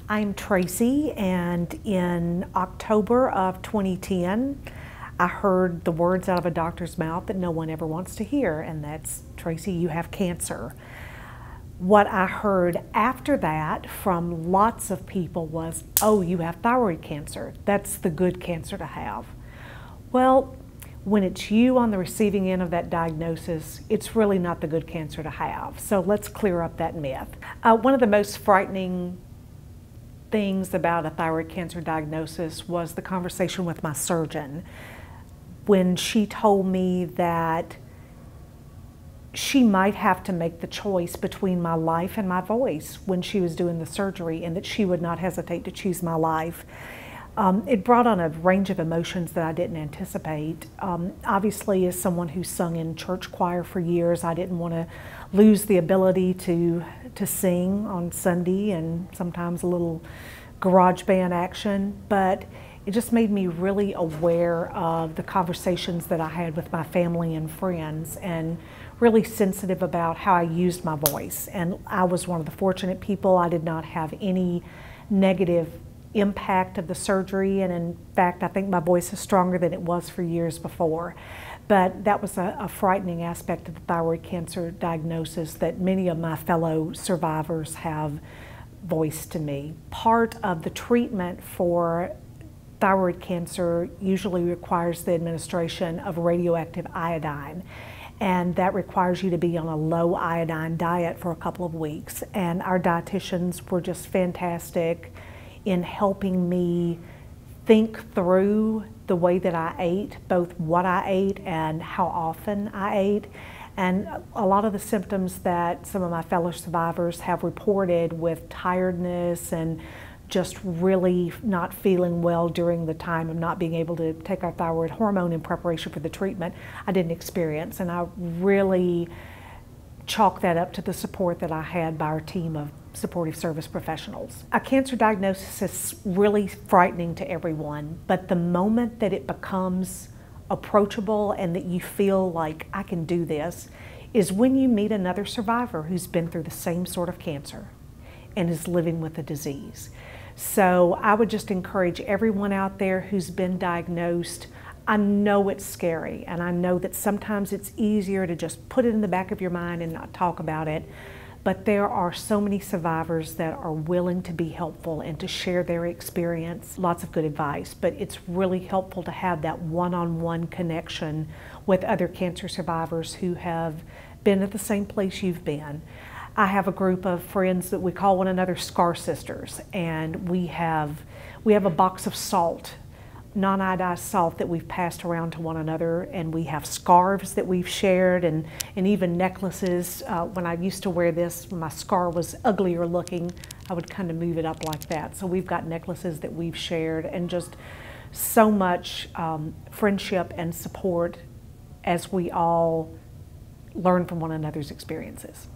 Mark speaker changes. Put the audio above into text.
Speaker 1: I'm Tracy, and in October of 2010, I heard the words out of a doctor's mouth that no one ever wants to hear, and that's, "Tracy, you have cancer." What I heard after that from lots of people was, "Oh, you have thyroid cancer. That's the good cancer to have." Well, when it's you on the receiving end of that diagnosis, it's really not the good cancer to have. So let's clear up that myth. One of the most frightening things about a thyroid cancer diagnosis was the conversation with my surgeon when she told me that she might have to make the choice between my life and my voice when she was doing the surgery, and that she would not hesitate to choose my life. It brought on a range of emotions that I didn't anticipate. Obviously, as someone who sung in church choir for years, I didn't want to lose the ability to sing on Sunday and sometimes a little garage band action, but it just made me really aware of the conversations that I had with my family and friends, and really sensitive about how I used my voice. And I was one of the fortunate people. I did not have any negative impact of the surgery, and in fact I think my voice is stronger than it was for years before. But that was a frightening aspect of the thyroid cancer diagnosis that many of my fellow survivors have voiced to me. Part of the treatment for thyroid cancer usually requires the administration of radioactive iodine, and that requires you to be on a low iodine diet for a couple of weeks. And our dietitians were just fantastic in helping me think through the way that I ate, both what I ate and how often I ate. And a lot of the symptoms that some of my fellow survivors have reported, with tiredness and just really not feeling well during the time of not being able to take our thyroid hormone in preparation for the treatment, I didn't experience. And I really chalk that up to the support that I had by our team of supportive service professionals. A cancer diagnosis is really frightening to everyone, but the moment that it becomes approachable and that you feel like, I can do this, is when you meet another survivor who's been through the same sort of cancer and is living with the disease. So I would just encourage everyone out there who's been diagnosed. I know it's scary, and I know that sometimes it's easier to just put it in the back of your mind and not talk about it, but there are so many survivors that are willing to be helpful and to share their experience. Lots of good advice, but it's really helpful to have that one-on-one connection with other cancer survivors who have been at the same place you've been. I have a group of friends that we call one another Scar Sisters, and we have a box of salt, non-iodized salt, that we've passed around to one another, and we have scarves that we've shared, and even necklaces. When I used to wear this, when my scar was uglier looking, I would kind of move it up like that. So we've got necklaces that we've shared, and just so much friendship and support as we all learn from one another's experiences.